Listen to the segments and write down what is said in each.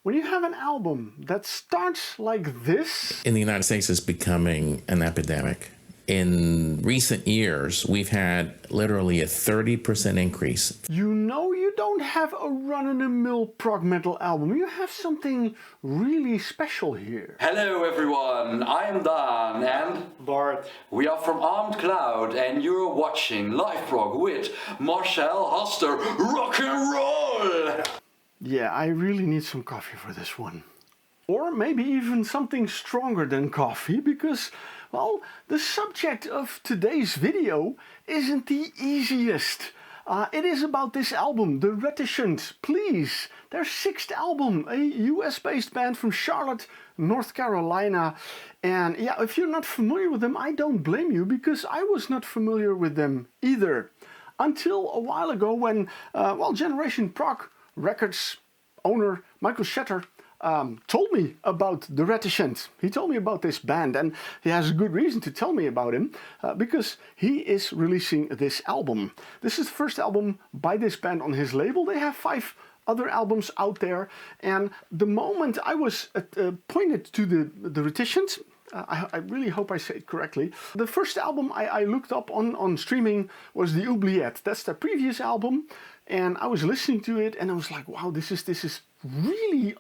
When you have an album that starts like this... In the United States, it's becoming an epidemic. In recent years, we've had literally a 30% increase. You know you don't have a run-of-the-mill prog metal album. You have something really special here. Hello everyone, I'm Dan and Bart. We are from Armed Cloud and you're watching Live Prog with Marcel Haster Rock and Roll! Yeah, I really need some coffee for this one. Or maybe even something stronger than coffee, because, well, the subject of today's video isn't the easiest. It is about this album, the Reticent, Please, their 6th album, a US-based band from Charlotte, North Carolina. And yeah, if you're not familiar with them, I don't blame you, because I was not familiar with them either. Until a while ago when, Generation Prog Records owner Michael Shatter told me about the Reticent. He told me about this band, and he has a good reason to tell me about him, because he is releasing this album. This is the first album by this band on his label. They have 5 other albums out there, and the moment I was pointed to the Reticent, I really hope I say it correctly. The first album I looked up on streaming was the Oubliette. That's the previous album, and I was listening to it and I was like, wow, this is really,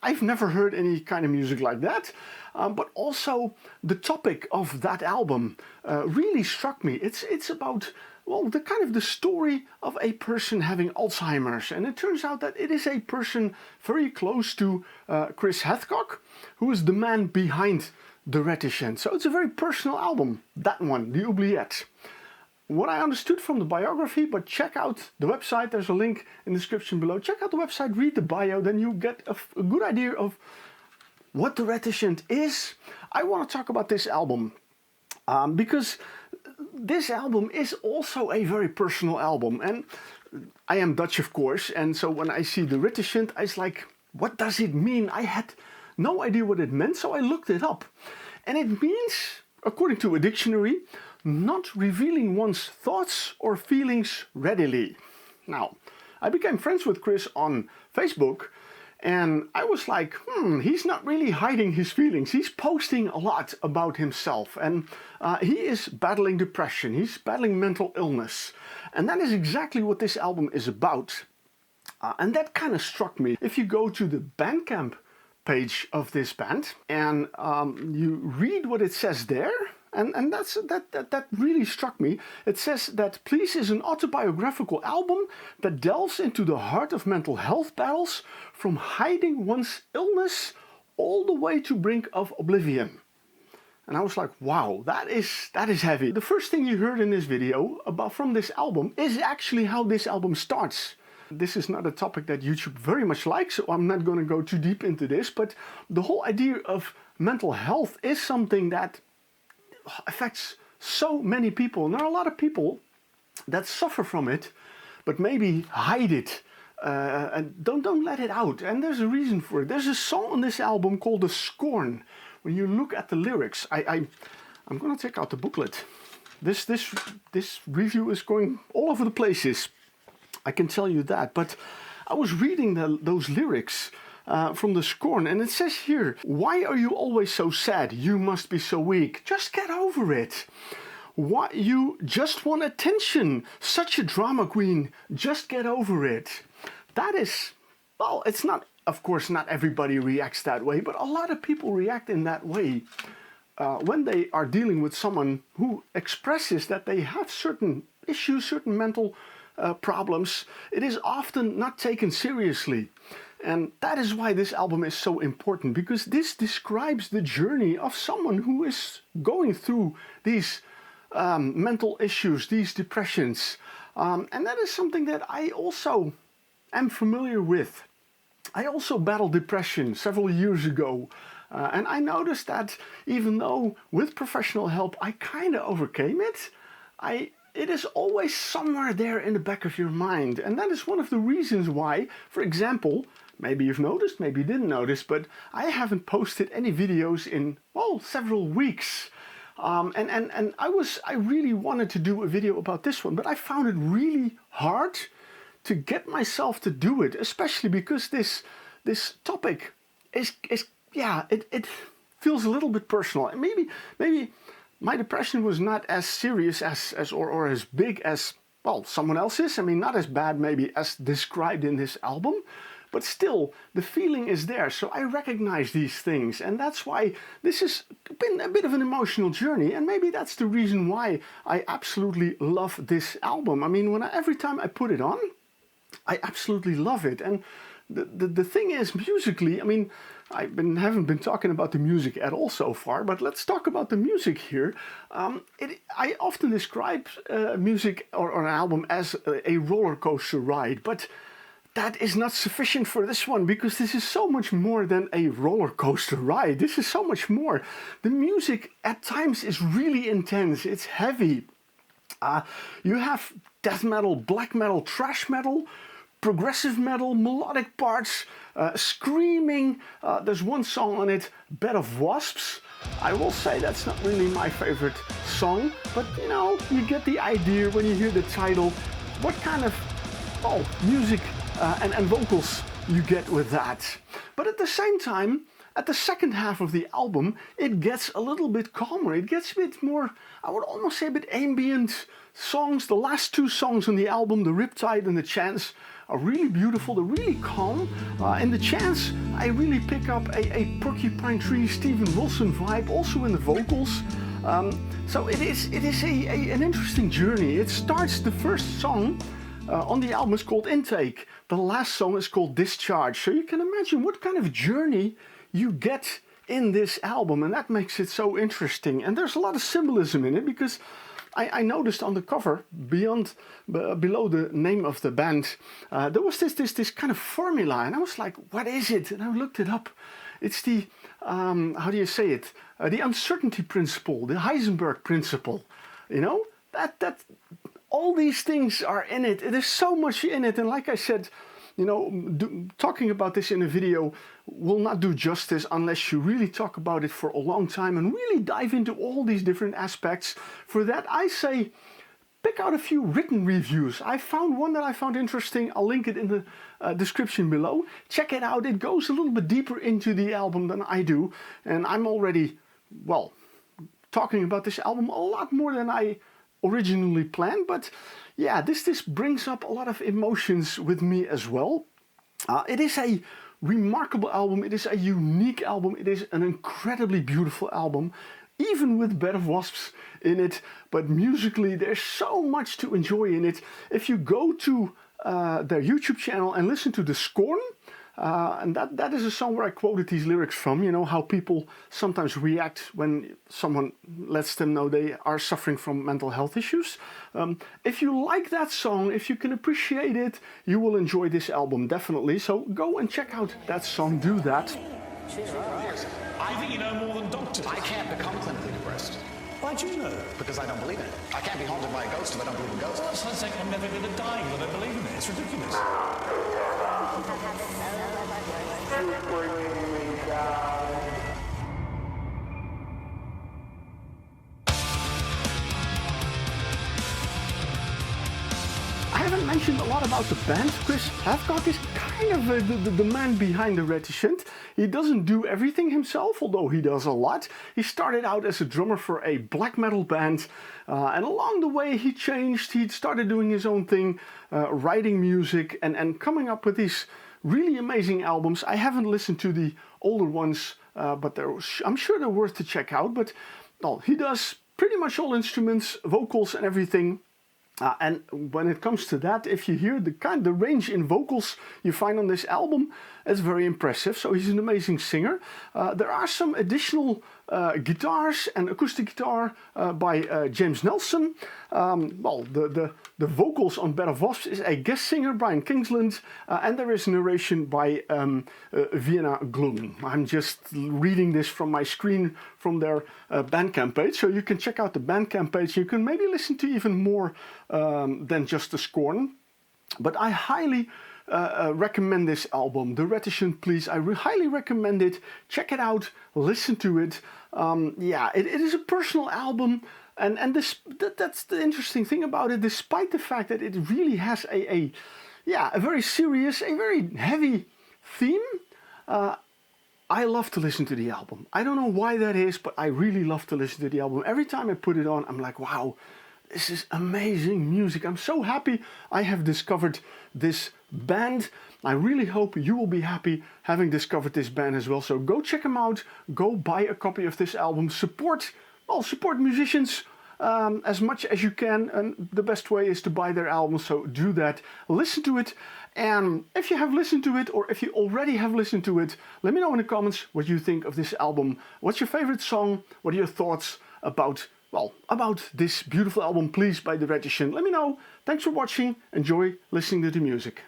I've never heard any kind of music like that. But also the topic of that album really struck me. It's about, well, the story of a person having Alzheimer's, and it turns out that it is a person very close to Chris Hathcock, who is the man behind the Reticent. So it's a very personal album, that one, the Oubliette. What I understood from the biography, but check out the website, there's a link in the description below. Check out the website, read the bio, then you get a good idea of what the Reticent is. I want to talk about this album because this album is also a very personal album. And I am Dutch, of course, and so when I see the Reticent, I was like, what does it mean? I had no idea what it meant, so I looked it up. And it means, according to a dictionary, not revealing one's thoughts or feelings readily. Now, I became friends with Chris on Facebook, and I was like, he's not really hiding his feelings. He's posting a lot about himself, and he is battling depression. He's battling mental illness. And that is exactly what this album is about. And that kind of struck me. If you go to the Bandcamp page of this band and you read what it says there, and that really struck me. It says that Please is an autobiographical album that delves into the heart of mental health battles, from hiding one's illness all the way to brink of oblivion. And I was like, wow, that is heavy. The first thing you heard in this video from this album is actually how this album starts. This is not a topic that YouTube very much likes, so I'm not going to go too deep into this, but the whole idea of mental health is something that affects so many people. And there are a lot of people that suffer from it, but maybe hide it and don't let it out. And there's a reason for it. There's a song on this album called the Scorn. When you look at the lyrics, I'm going to take out the booklet. This review is going all over the places, I can tell you that. But I was reading those lyrics from the Scorn, and it says here, why are you always so sad? You must be so weak. Just get over it. Why you just want attention? Such a drama queen. Just get over it. That is, well, it's not, of course, not everybody reacts that way, but a lot of people react in that way when they are dealing with someone who expresses that they have certain issues, certain mental problems. It is often not taken seriously. And that is why this album is so important, because this describes the journey of someone who is going through these mental issues, these depressions. And that is something that I also am familiar with. I also battled depression several years ago. And I noticed that even though with professional help I kind of overcame it, it is always somewhere there in the back of your mind. And that is one of the reasons why, for example, maybe you've noticed, maybe you didn't notice, but I haven't posted any videos in, well, several weeks. And I really wanted to do a video about this one, but I found it really hard to get myself to do it, especially because this this topic is yeah, it feels a little bit personal. And maybe my depression was not as serious as or as big as, well, someone else's. I mean, not as bad maybe as described in this album, but still the feeling is there. So I recognize these things, and that's why this has been a bit of an emotional journey, and maybe that's the reason why I absolutely love this album. I mean, every time I put it on, I absolutely love it. And the thing is, musically, I mean, haven't been talking about the music at all so far, but let's talk about the music here. I often describe music or an album as a roller coaster ride, but that is not sufficient for this one, because this is so much more than a roller coaster ride. This is so much more. The music at times is really intense. It's heavy. You have death metal, black metal, thrash metal, progressive metal, melodic parts, screaming. There's one song on it, Bed of Wasps. I will say that's not really my favorite song, but you know, you get the idea when you hear the title, what kind of music and vocals you get with that. But at the same time, at the second half of the album, it gets a little bit calmer. It gets a bit more, I would almost say a bit ambient songs. The last two songs on the album, The Riptide and The Chance, are really beautiful. They're really calm. In The Chance, I really pick up a Porcupine Tree, Steven Wilson vibe, also in the vocals. So it is an interesting journey. It starts, the first song on the album is called Intake. The last song is called Discharge. So you can imagine what kind of journey you get in this album, and that makes it so interesting. And there's a lot of symbolism in it, because I noticed on the cover, below the name of the band, there was this kind of formula, and I was like, what is it? And I looked it up. It's the, how do you say it? The uncertainty principle, the Heisenberg principle. You know, that all these things are in it. There's so much in it, and like I said, you know, talking about this in a video will not do justice unless you really talk about it for a long time and really dive into all these different aspects. For that, I say, pick out a few written reviews. I found one that I found interesting. I'll link it in the description below. Check it out. It goes a little bit deeper into the album than I do, and I'm already, well, talking about this album a lot more than I originally planned, but yeah, this brings up a lot of emotions with me as well. It is a remarkable album. It is a unique album. It is an incredibly beautiful album, even with Bed of Wasps in it. But musically, there's so much to enjoy in it. If you go to their YouTube channel and listen to the Scorn, and that is a song where I quoted these lyrics from, you know, how people sometimes react when someone lets them know they are suffering from mental health issues. If you like that song, if you can appreciate it, you will enjoy this album, definitely. So go and check out that song, do that. I think you know more than doctors. I can't become clinically depressed. Why do you know? Because I don't believe in it. I can't be haunted by a ghost if I don't believe in ghosts. Well, that's like I'm never going to die because I don't believe in it. It's ridiculous. I haven't mentioned a lot about the band. Chris Hathcock is kind of the man behind the Reticent. He doesn't do everything himself, although he does a lot. He started out as a drummer for a black metal band, and along the way he changed. He started doing his own thing, writing music and coming up with these really amazing albums. I haven't listened to the older ones, but I'm sure they're worth to check out. But well, he does pretty much all instruments, vocals and everything. And when it comes to that, if you hear the range in vocals you find on this album, it's very impressive. So he's an amazing singer. There are some additional guitars and acoustic guitar by James Nelson. Well, the vocals on Bed of Wasps is a guest singer, Brian Kingsland, and there is narration by Vienna Gloom. I'm just reading this from my screen from their Bandcamp page, so you can check out the Bandcamp page. You can maybe listen to even more than just the Scorn. But I highly recommend this album, The Reticent, please. I highly recommend it. Check it out, listen to it. Yeah, it is a personal album, and that's the interesting thing about it. Despite the fact that it really has a very serious, a very heavy theme, I love to listen to the album. I don't know why that is, but I really love to listen to the album. Every time I put it on, I'm like, wow, this is amazing music. I'm so happy I have discovered this band. I really hope you will be happy having discovered this band as well. So go check them out. Go buy a copy of this album. Support musicians as much as you can. And the best way is to buy their albums. So do that. Listen to it. And if you have listened to it, or if you already have listened to it, let me know in the comments what you think of this album. What's your favorite song? What are your thoughts about this beautiful album, Please, by the Reticent? Let me know. Thanks for watching. Enjoy listening to the music.